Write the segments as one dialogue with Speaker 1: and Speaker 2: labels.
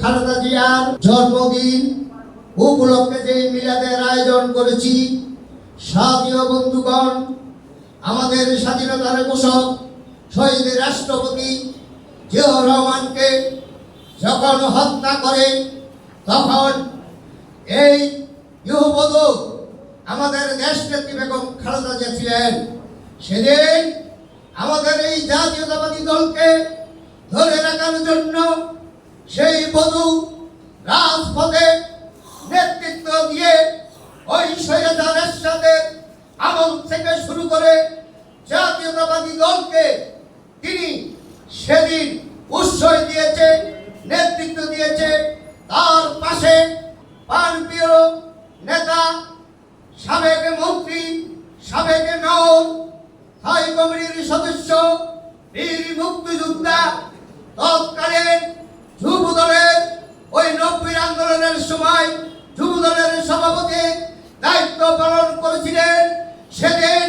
Speaker 1: খালেদা জিয়ার জন্মদিন উপলক্ষে যে মিলাদের আয়োজন করেছি, সাথী ও বন্ধুগণ, আমাদের স্বাধীনতার ঘোষক শহীদ রাষ্ট্রপতি জিয়াউর রহমানকে যখন হত্যা করে তখন এই গৃহবধূ আমাদের দেশনেত্রী বেগম খালেদা জিয়া ছিলেন। সেদিন আমাদের এই জাতীয়তাবাদী দলকে ধরে রাখার জন্য সেই বধূ রাজপথে নেতৃত্ব দিয়ে ওই স্বৈরাচারের সাথে আমল থেকে শুরু করে জাতীয়তাবাদী দলকে তিনি সেদিন উৎসাহ দিয়েছে, নেতৃত্ব দিয়েছে। তার পাশে প্রাণপ্রিয় নেতা, সাবেক মন্ত্রী, সাবেক মেয়র, স্থায়ী কমিটির সদস্য, বীর মুক্তিযোদ্ধা, তৎকালীন যুব দলের ওই 90 আন্দোলনের সময় যুব দলের সভাপতি দায়িত্ব পালন করেছিলেন। সেদিন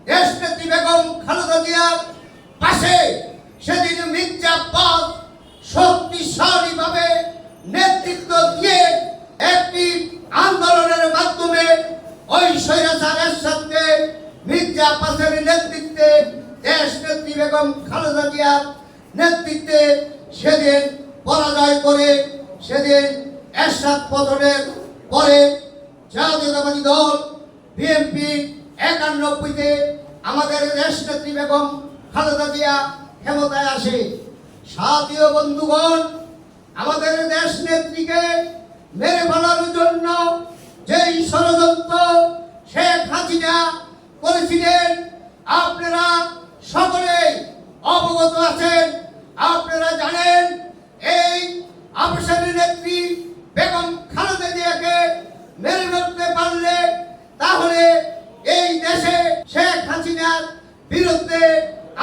Speaker 1: দেশনেত্রী বেগম খালেদা জিয়ার পাশে সেদিন মির্জা আব্বাস শক্তিশালীভাবে নেতৃত্ব দিয়ে একটি আন্দোলনের মাধ্যমে ওই স্বৈরাচারের সাথে মির্জা আব্বাসের নেতৃত্বে দেশনেত্রী বেগম খালেদা জিয়ার নেতৃত্বে সেদিন পরাজয় করে সেদিন এরশাদ পতনের পরে জাতীয়তাবাদী দল বিএনপি 91-তে আমাদের দেশনেত্রী বেগম খালেদা জিয়া ক্ষমতায় আসে। সাথী ও বন্ধুগণ, আমাদের দেশনেত্রীকে মেরে ফেলার জন্য যেই ষড়যন্ত্র শেখ হাসিনা করেছিলেন আপনারা সকলেই অবগত আছেন। আপনারা জানেন এই আবসারী নেত্রী বেগম খালেদা জিয়াকে মেরে ফেলতে পারলে তাহলে এই দেশে শেখ হাসিনার বিরুদ্ধে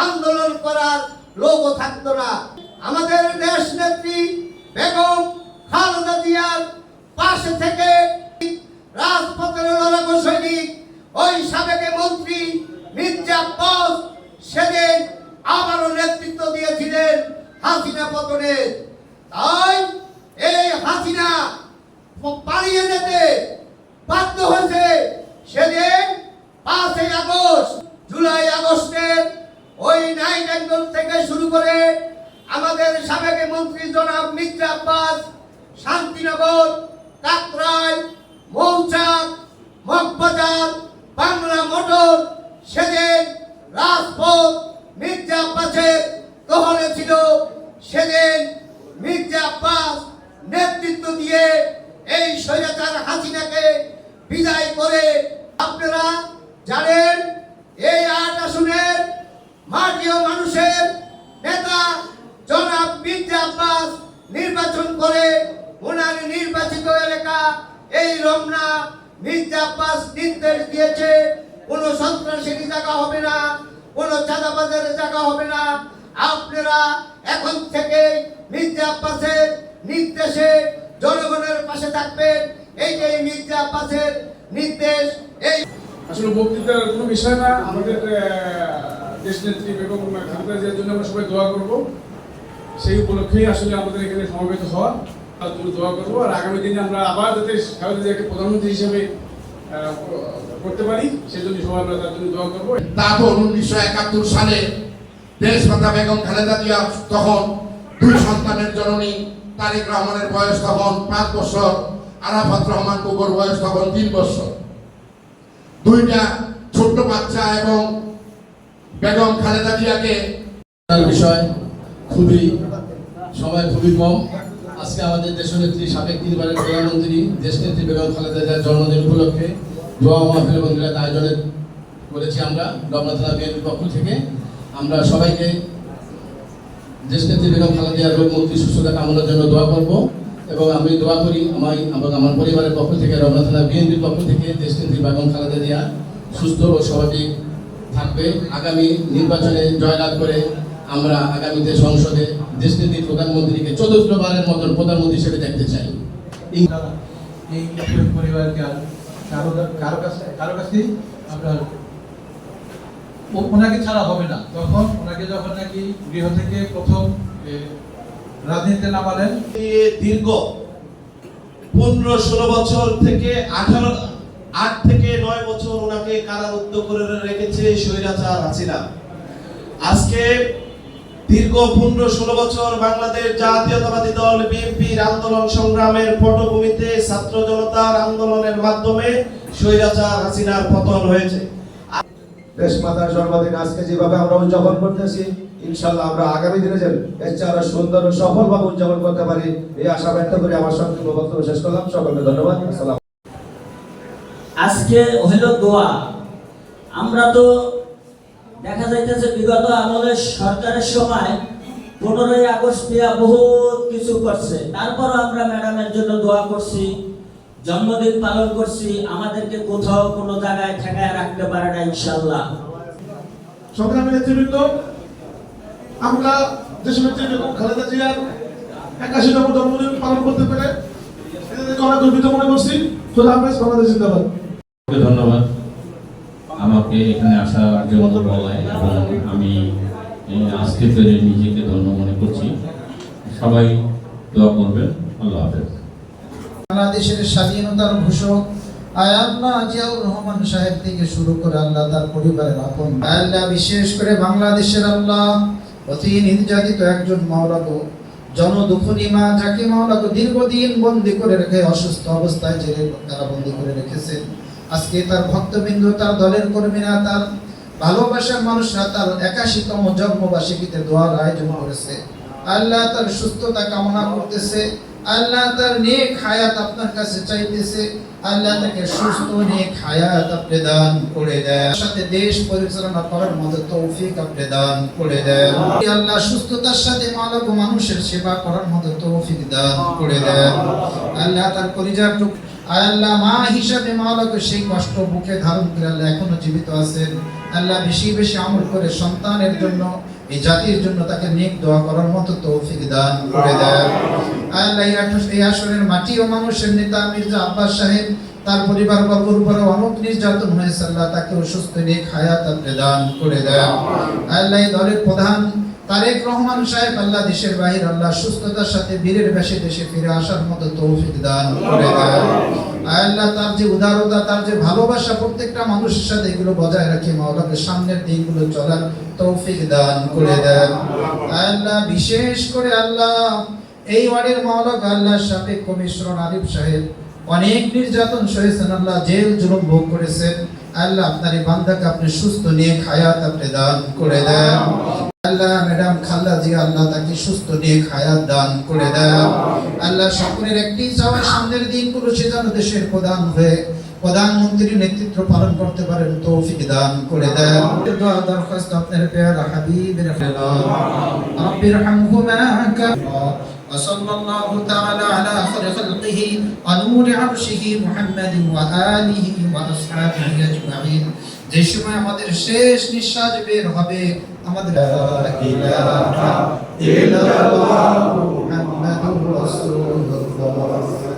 Speaker 1: আন্দোলন করার লোকও থাকতো না। আমাদের দেশ নেত্রী বেগম খালেদা জিয়ার পাশে থেকে রাজপথের লড়াকু সৈনিক ওই সাবেক মন্ত্রী মির্জা আব্বাস সেদিন আবারও নেতৃত্ব দিয়েছিলেন হাসিনা পতনে। তাই এই হাসিনা পালিয়ে যেতে বাধ্য হয়েছে। সেদিন 5 আগস্ট, জুলাই আগস্টের ওই নাইট অ্যাঙ্গল থেকে শুরু করে আমাদের সাবেক মন্ত্রী জনাব মির্জা আব্বাস শান্তিনগর, কাকরাই, মৌচাক, মগবাজার, বাংলা মোটর সেদিন রাজপথ মির্জা আব্বাসের দখলে ছিল। সেদিন মির্জা আব্বাস নেতৃত্ব দিয়ে এই স্বৈরাচার হাসিনাকে বিদায় করে আপনারা জানেন এই 8 আসনের মাটিও মানুষের নেতা জনাব মির্জা আব্বাস নির্বাচন করে ওনার নির্বাচিত এলাকা এই রমনা মির্জা আব্বাস নির্দেশ দিয়েছে কোনো সন্ত্রাসী জায়গা হবে না, কোনো চাঁদাবাজের জায়গা হবে না। আপনারা এখন থেকে মির্জা আব্বাসের নির্দেশে জনগণের পাশে থাকবেন। এই যে মির্জা আব্বাসের নির্দেশ। এই
Speaker 2: আসলে বক্তৃতার কোনো বিষয় না। আমাদের দেশনেত্রী বেগম খালেদা জিয়ার জন্য আমরা সবাই দোয়া করব। সেই উপলক্ষেই আসলে আমাদের এখানে সমবেত হওয়া, তার জন্য দোয়া করবো। আর আগামী দিনে আমরা আবার যাতে খালেদা জিয়াকে প্রধানমন্ত্রী হিসেবে করতে পারি সেজন্য সবাই আমরা তার জন্য দোয়া করবো।
Speaker 3: তারপর 1971 সালে দেশমাতা বেগম খালেদা জিয়া তখন 2 সন্তানের জননী। তারেক রহমানের বয়স তখন 5 বছর, আরাফাত রহমান কুকুর বয়স তখন 3 বছর। 2টা ছোট্ট বাচ্চা এবং বেগম খালেদা জিয়াকে
Speaker 4: বিষয় খুবই সময় খুবই কম। আজকে আমাদের দেশনেত্রী সাবেক 3বারের প্রধানমন্ত্রী দেশনেত্রী বেগম খালেদা জিয়ার জন্মদিন উপলক্ষে দোয়া মাহফিল এবং মিলাদ আয়োজনের করেছি আমরা রমনা থানা বিএনপির পক্ষ থেকে। আমরা সবাইকে দেশনেত্রী বেগম খালেদা জিয়ার রোগ মুক্তি সুস্থতা কামনার জন্য দোয়া করব এবং আমি দোয়া করি আমার পরিবারের পক্ষ থেকে রমনা থানা বিএনপির পক্ষ থেকে দেশনেত্রী বেগম খালেদা জিয়া সুস্থ ও স্বাভাবিক থাকবে। আগামী নির্বাচনে জয়লাভ করে আমরা আগামীতে সংসদে দেশনেত্রী প্রধানমন্ত্রীকে ৪র্থবারের মতন প্রধানমন্ত্রী হিসেবে দেখতে চাই।
Speaker 5: এই পরিবারকে কারো কাছে আপনার ওনাকে ছাড়া হবে না। তখন ওনাকে যখন নাকি গৃহ থেকে প্রথম রাজনীতিতে নামালেন।
Speaker 6: দীর্ঘ 15-16 বছর থেকে 8 থেকে 9 বছর ওনাকে কারারুদ্ধ করে রেখেছে স্বৈরাচার হাসিনা। আজকে দীর্ঘ 15-16 বছর বাংলাদেশ জাতীয়তাবাদী দল বিএনপির আন্দোলন সংগ্রামের পটভূমিতে ছাত্র জনতার আন্দোলনের মাধ্যমে স্বৈরাচার হাসিনার পতন হয়েছে।
Speaker 7: দেশ মাতার সর্বাধিক আজকে যেভাবে আমরা উদযাপন করতেছি, ইনশাআল্লাহ আমরা আগামী দিনে যেন এর চেয়ে আরো সুন্দর ও সফলভাবে উদযাপন করতে পারি, এই আশা ব্যক্ত করে আমার সংক্ষিপ্ত বক্তব্য শেষ করলাম। সকলকে ধন্যবাদ। আসসালাম।
Speaker 8: আজকে হইল দোয়া। আমরা তো দেখা যাইতেছে বিগত আমলের সরকারের সময় 15ই আগস্ট দিয়া বহুত কিছু করছে, তারপরও আমরা ম্যাডামের জন্য দোয়া করছি, জন্মদিন পালন করছি, আমাদেরকে কোথাও কোনো জায়গায় ঠেকায় রাখতে পারে না ইনশাআল্লাহ।
Speaker 9: সংগ্রামী নেতৃবৃন্দ, আমরা দেশনেত্রী বেগম খালেদা জিয়ার 81তম জন্মদিন পালন করতে পেরে এদেরকে অনেক গর্বিত মনে করছি। খোদা হাফেজ, বাংলাদেশ জিন্দাবাদ।
Speaker 10: ধন্যবাদ আমাকে এখানে আসার জন্য বলায়, এবং আমি আজকে পেরে নিজেকে ধন্য মনে করছি। সবাই দোয়া করবেন। আল্লাহ হাফেজ।
Speaker 1: বাংলাদেশের স্বাধীনতার ঘোষক আল্লাহ জিয়াউর রহমান সাহেব থেকে শুরু করে আল্লাহ তার পরিবারের আপন আল্লাহ, বিশেষ করে বাংলাদেশের আল্লাহ অতি নির্যাতিত একজন মাওলানা জনদুঃখী মা, যাকে মাওলানা দীর্ঘদিন বন্দী করে রেখে অসুস্থ অবস্থায় জেলে কারাবন্দী করে রেখেছেন। আজকে তার ভক্তবৃন্দ, তার দলের কর্মীরা, তার ভালোবাসার মানুষরা তার 81তম জন্মবার্ষিকীতে দোয়ার আয়োজন করেছে। আল্লাহ তার সুস্থতা কামনা করতেছে, আল্লাহ তার নেক হায়াত আপনার কাছে চাইতেছে। আল্লাহ তাকে সুস্থ নেক হায়াত আপনি দান করে দেন, সাথে দেশ পরিচালনা করার মতো তৌফিক আপনি দান করে দেন। আল্লাহ সুস্থতার সাথে মানব মানুষের সেবা করার মতো তৌফিক দান করে দেন। আল্লাহ তার পরিবার আল্লাহ মা হিসাবে মাওলাকে সেই কষ্ট বুকে ধারণ করে আল্লাহ এখনো জীবিত আছেন। আল্লাহ বেশি বেশি আমল করে সন্তানের জন্য, এই জাতির জন্য তাকে নেক দোয়া করার মতো তৌফিক দান করে দেন। আল্লাহ এই আসরের মাটি ও মানুষের নেতা মির্জা আব্বাস সাহেব, তার পরিবার বর্গের উপরে অনেক নির্যাতন হয়েছে, আল্লাহ তাকে সুস্থ নেক হায়াত আপনি দান করে দেন। আল্লাহ দলের প্রধান তারেক রহমান সাহেব, আল্লাহ দেশের বাহির আল্লাহ সুস্থতার সাথে বীরের বেশে দেশে ফিরে আসার মতো তৌফিক দান করে দেন। আল্লাহ তার যে উদারতা, তার যে ভালোবাসা প্রত্যেকটা মানুষের সাথে, এগুলো বজায় রাখে মাওলাকে সামনের দিকগুলো চলার তৌফিক দান করে দেন। আল্লাহ বিশেষ করে আল্লাহ এই ওয়ার্ডের মাওলাকে আল্লাহ সাবেক কমিশনার আরিফ সাহেব অনেক নির্যাতন সহেছেন, আল্লাহ জেল জুলুম ভোগ করেছেন। আল্লাহ আপনার এই বান্দাকে আপনি সুস্থ নেক হায়াত আপনি দান করে দেন। আল্লাহ ম্যাডাম খালেদা জিয়া, আল্লাহ তাকে সুস্থ নেক হায়াত দান করে দেন। আল্লাহ সকলের একটি চাওয়া, সামনের দিনগুলো সে যেন দেশের প্রধান হয়ে প্রধানমন্ত্রীর নেতৃত্ব পালন করতে পারেন, তৌফিক দান করে দেন। দোয়া দরখাস্ত আপনার প্যারা হাবিবের রব্বির হামহুমা কামা وصلى الله تعالى على خير خلقه ونور عرشه محمد وآله وأصحابه أجمعين। যে সময় আমাদের শেষ নিঃশ্বাস বের হবে, আমাদের ইলাহা ইল্লাল্লাহু মুহাম্মাদুর রাসূলুল্লাহ